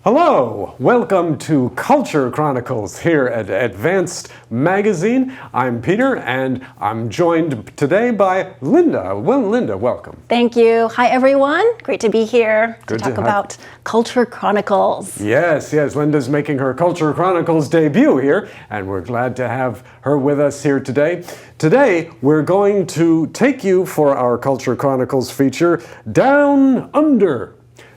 Hello, welcome to Culture Chronicles here at Advanced Magazine. I'm Peter and I'm joined today by Linda. Well, Linda, welcome. Thank you. Hi everyone. Great to be here to talk about Culture Chronicles. Yes, Linda's making her Culture Chronicles debut here and we're glad to have her with us here today. Today, we're going to take you for our Culture Chronicles feature down under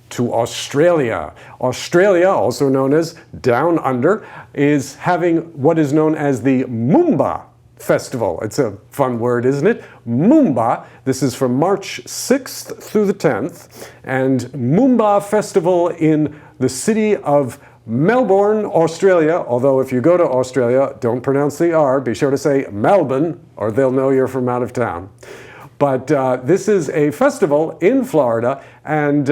to Australia. Australia, also known as Down Under, is having what is known as the Moomba Festival. It's a fun word, isn't it? Moomba. This is from March 6th through the 10th. And Moomba Festival in the city of Melbourne, Australia. Although if you go to Australia, don't pronounce the R. Be sure to say Melbourne, or they'll know you're from out of town. But this is a festival in Florida and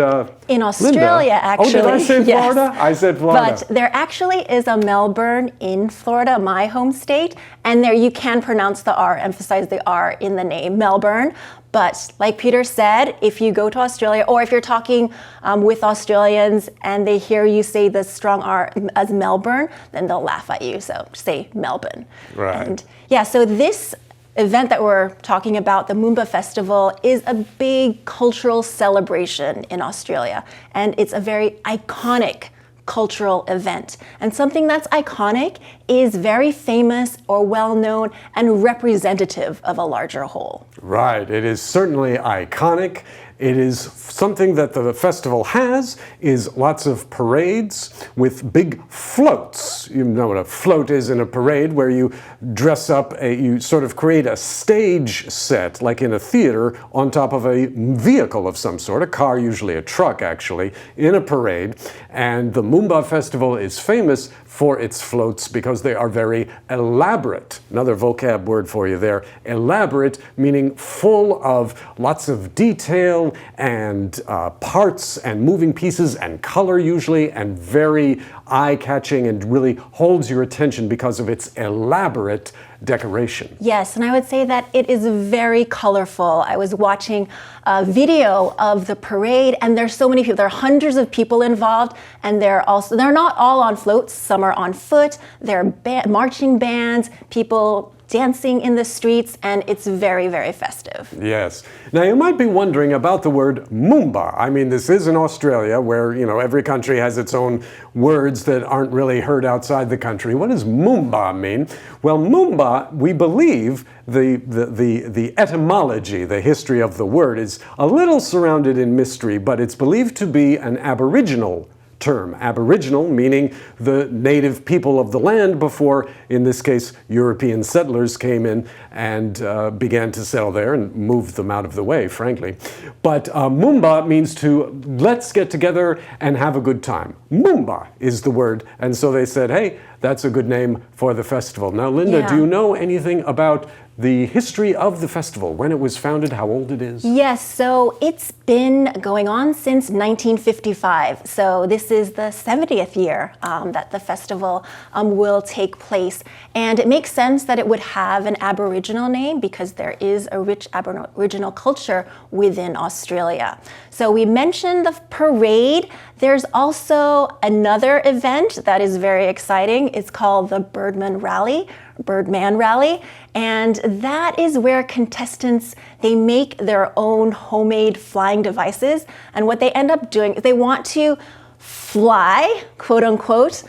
in Australia, Linda, actually. Oh, did I say Florida? Yes. I said Florida. But there actually is a Melbourne in Florida, my home state, and there you can pronounce the R, emphasize the R in the name, Melbourne. But like Peter said, if you go to Australia, or if you're talking with Australians and they hear you say the strong R as Melbourne, then they'll laugh at you. So say Melbourne. Right. And yeah, so this event that we're talking about, the Moomba Festival, is a big cultural celebration in Australia. And it's a very iconic cultural event. And something that's iconic is very famous or well-known and representative of a larger whole. Right, it is certainly iconic. It is something that the festival has is lots of parades with big floats. You know what a float is in a parade, where you dress up, you sort of create a stage set, like in a theater, on top of a vehicle of some sort, a car, usually a truck actually, in a parade. And the Moomba Festival is famous for its floats because they are very elaborate. Another vocab word for you there. Elaborate, meaning full of lots of detail and parts and moving pieces and color usually, and very eye-catching and really holds your attention because of its elaborate decoration. Yes, and I would say that it is very colorful. I was watching a video of the parade, and there's so many people. There are hundreds of people involved, and they're not all on floats. Some are on foot. There are marching bands, people dancing in the streets, and it's very, very festive. Yes. Now you might be wondering about the word Moomba. I mean, this is in Australia where, every country has its own words that aren't really heard outside the country. What does Moomba mean? Well, Moomba, we believe the etymology, the history of the word is a little surrounded in mystery, but it's believed to be an Aboriginal term. Aboriginal meaning the native people of the land before, in this case, European settlers came in and began to settle there and moved them out of the way, frankly. But Moomba means to let's get together and have a good time. Moomba is the word. And so they said, hey, that's a good name for the festival. Now, Linda, do you know anything about the history of the festival, when it was founded, how old it is? Yes, so it's been going on since 1955. So this is the 70th year that the festival will take place. And it makes sense that it would have an Aboriginal name because there is a rich Aboriginal culture within Australia. So we mentioned the parade. There's also another event that is very exciting. It's called the Birdman Rally, and that is where contestants, they make their own homemade flying devices, and what they end up doing is they want to fly, quote unquote,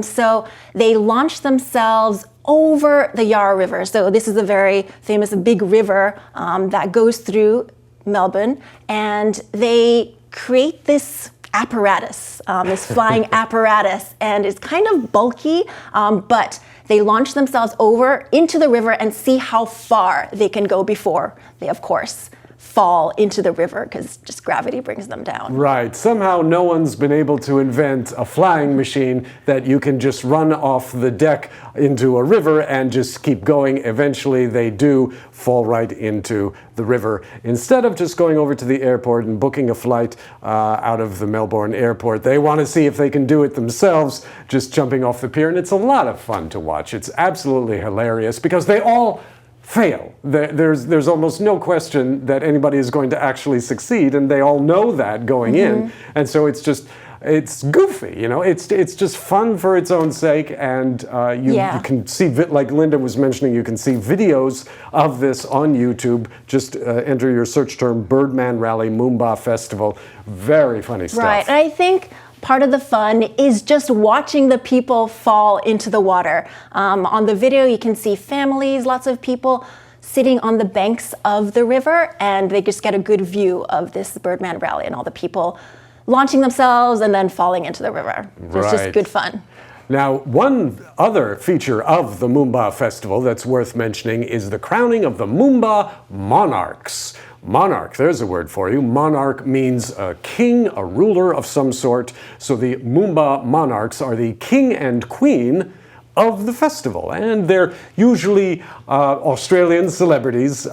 so they launch themselves over the Yarra River. So this is a very famous big river that goes through Melbourne, and they create this apparatus, this flying apparatus, and it's kind of bulky, but they launch themselves over into the river and see how far they can go before they, of course, fall into the river because just gravity brings them down. Right. Somehow no one's been able to invent a flying machine that you can just run off the deck into a river and just keep going. Eventually they do fall right into the river. Instead of just going over to the airport and booking a flight out of the Melbourne airport, they want to see if they can do it themselves, just jumping off the pier. And it's a lot of fun to watch. It's absolutely hilarious because they all fail. There's almost no question that anybody is going to actually succeed, and they all know that going in. And so it's just it's goofy, it's just fun for its own sake, and you can see, like Linda was mentioning, you can see videos of this on YouTube. Just enter your search term Birdman Rally Moomba Festival. Very funny stuff. Right, and I think part of the fun is just watching the people fall into the water. On the video, you can see families, lots of people sitting on the banks of the river, and they just get a good view of this Birdman Rally and all the people launching themselves and then falling into the river. So it's just good fun. Now, one other feature of the Moomba Festival that's worth mentioning is the crowning of the Moomba monarchs. Monarch, there's a word for you. Monarch means a king, a ruler of some sort. So the Moomba monarchs are the king and queen of the festival, and they're usually Australian celebrities,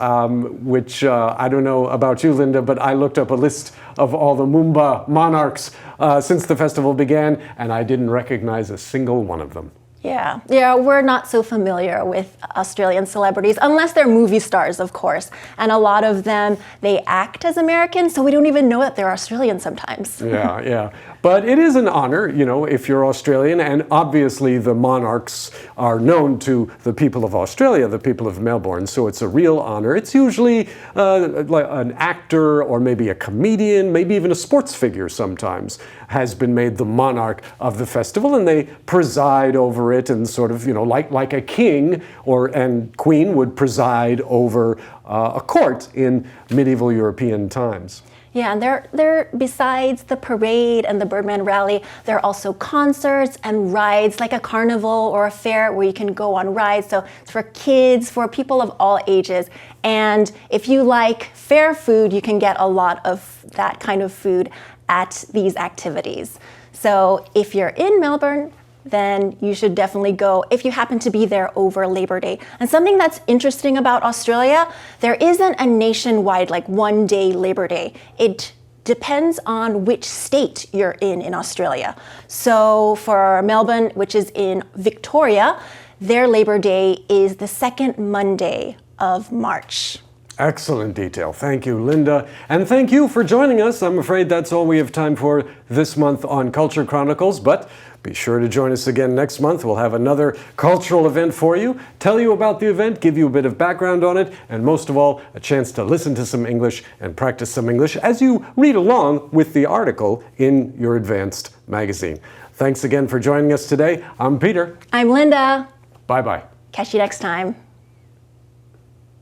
which I don't know about you, Linda, but I looked up a list of all the Moomba monarchs since the festival began, and I didn't recognize a single one of them. Yeah, we're not so familiar with Australian celebrities, unless they're movie stars, of course. And a lot of them, they act as Americans, so we don't even know that they're Australian sometimes. Yeah. But it is an honor, if you're Australian, and obviously the monarchs are known to the people of Australia, the people of Melbourne, so it's a real honor. It's usually like an actor or maybe a comedian, maybe even a sports figure sometimes has been made the monarch of the festival, and they preside over it and sort of, like a king and queen would preside over a court in medieval European times. Yeah, and there besides the parade and the Birdman Rally, there are also concerts and rides, like a carnival or a fair where you can go on rides. So it's for kids, for people of all ages. And if you like fair food, you can get a lot of that kind of food at these activities. So if you're in Melbourne, then you should definitely go if you happen to be there over Labor Day. And something that's interesting about Australia, there isn't a nationwide, like one-day Labor Day. It depends on which state you're in Australia. So for Melbourne, which is in Victoria, their Labor Day is the second Monday of March. Excellent detail. Thank you, Linda. And thank you for joining us. I'm afraid that's all we have time for this month on Culture Chronicles, but be sure to join us again next month. We'll have another cultural event for you, tell you about the event, give you a bit of background on it, and most of all, a chance to listen to some English and practice some English as you read along with the article in your advanced magazine. Thanks again for joining us today. I'm Peter. I'm Linda. Bye-bye. Catch you next time.